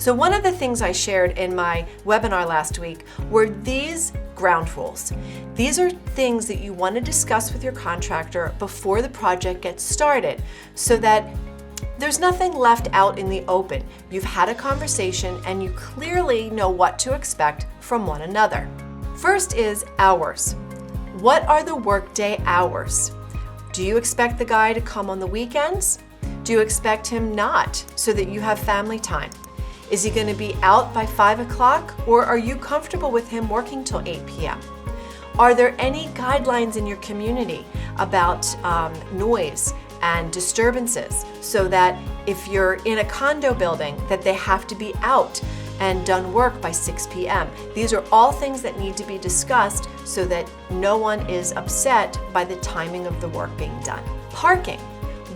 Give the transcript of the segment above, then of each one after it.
So one of the things I shared in my webinar last week were these ground rules. These are things that you want to discuss with your contractor before the project gets started so that there's nothing left out in the open. You've had a conversation and you clearly know what to expect from one another. First is hours. What are the workday hours? Do you expect the guy to come on the weekends? Do you expect him not so that you have family time? Is he going to be out by 5 o'clock, or are you comfortable with him working till 8 p.m.? Are there any guidelines in your community about noise and disturbances so that if you're in a condo building that they have to be out and done work by 6 p.m.? These are all things that need to be discussed so that no one is upset by the timing of the work being done. Parking.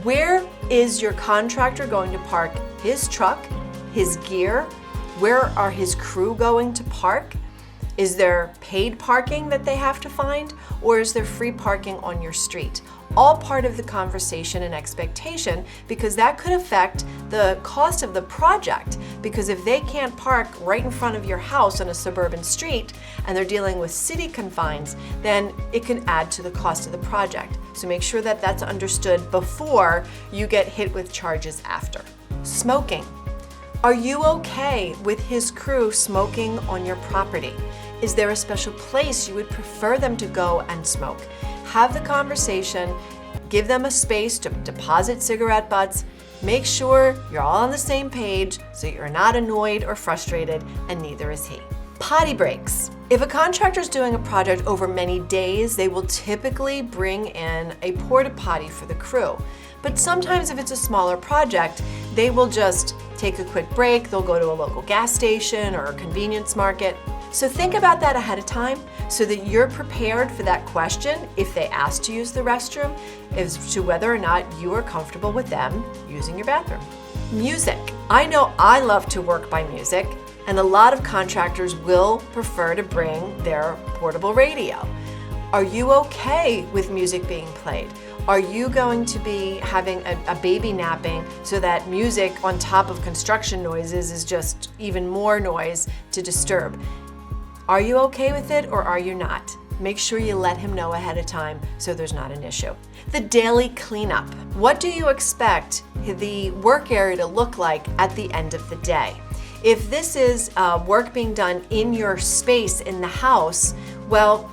Where is your contractor going to park his truck, his gear? Where are his crew going to park? Is there paid parking that they have to find, or is there free parking on your street? All part of the conversation and expectation, because that could affect the cost of the project. Because if they can't park right in front of your house on a suburban street and they're dealing with city confines, then it can add to the cost of the project. So make sure that that's understood before you get hit with charges after. Smoking. Are you okay with his crew smoking on your property? Is there a special place you would prefer them to go and smoke? Have the conversation, give them a space to deposit cigarette butts, make sure you're all on the same page so you're not annoyed or frustrated, and neither is he. Potty breaks. If a contractor is doing a project over many days, they will typically bring in a porta potty for the crew. But sometimes if it's a smaller project, they will just take a quick break, they'll go to a local gas station or a convenience market. So think about that ahead of time so that you're prepared for that question if they ask to use the restroom, as to whether or not you are comfortable with them using your bathroom. Music. I know I love to work by music, and a lot of contractors will prefer to bring their portable radio. Are you okay with music being played? Are you going to be having a baby napping so that music on top of construction noises is just even more noise to disturb? Are you okay with it, or are you not? Make sure you let him know ahead of time so there's not an issue. The daily cleanup. What do you expect the work area to look like at the end of the day? If this is work being done in your space in the house, well,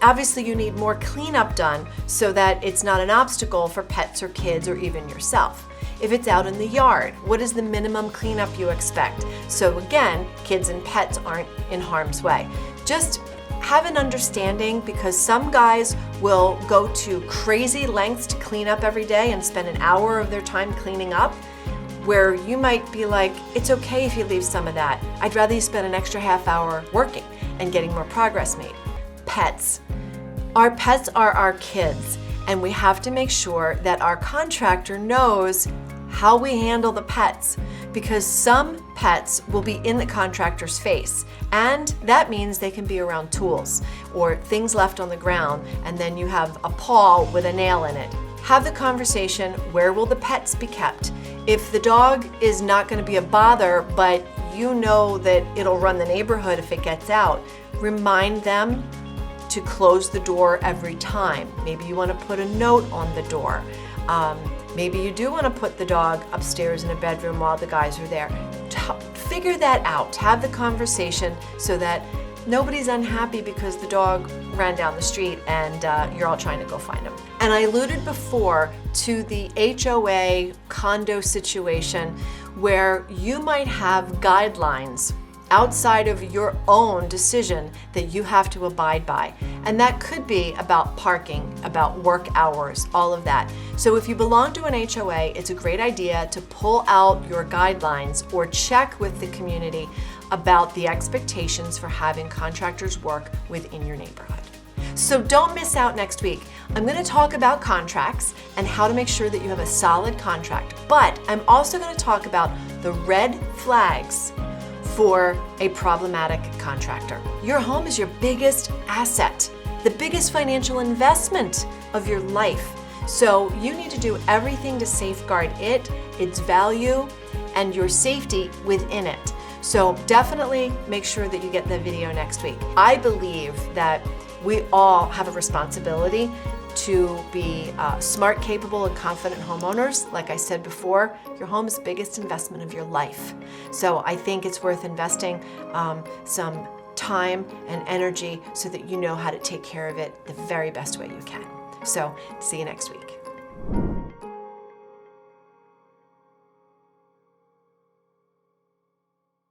obviously you need more cleanup done so that it's not an obstacle for pets or kids or even yourself. If it's out in the yard, what is the minimum cleanup you expect? So again, kids and pets aren't in harm's way. Just have an understanding, because some guys will go to crazy lengths to clean up every day and spend an hour of their time cleaning up, where you might be like, it's okay if you leave some of that. I'd rather you spend an extra half hour working and getting more progress made. Pets. Our pets are our kids, and we have to make sure that our contractor knows how we handle the pets, because some pets will be in the contractor's face, and that means they can be around tools or things left on the ground, and then you have a paw with a nail in it. Have the conversation, where will the pets be kept? If the dog is not going to be a bother, but you know that it'll run the neighborhood if it gets out, remind them to close the door every time. Maybe you want to put a note on the door. Maybe you do want to put the dog upstairs in a bedroom while the guys are there. Figure that out. Have the conversation so that nobody's unhappy because the dog ran down the street and you're all trying to go find him. And I alluded before to the HOA condo situation where you might have guidelines outside of your own decision that you have to abide by. And that could be about parking, about work hours, all of that. So if you belong to an HOA, it's a great idea to pull out your guidelines or check with the community about the expectations for having contractors work within your neighborhood. So don't miss out next week. I'm going to talk about contracts and how to make sure that you have a solid contract. But I'm also going to talk about the red flags for a problematic contractor. Your home is your biggest asset, the biggest financial investment of your life. So you need to do everything to safeguard it, its value, and your safety within it. So definitely make sure that you get the video next week. I believe that we all have a responsibility to be smart, capable, and confident homeowners. Like I said before, your home is the biggest investment of your life. So I think it's worth investing some time and energy so that you know how to take care of it the very best way you can. So see you next week.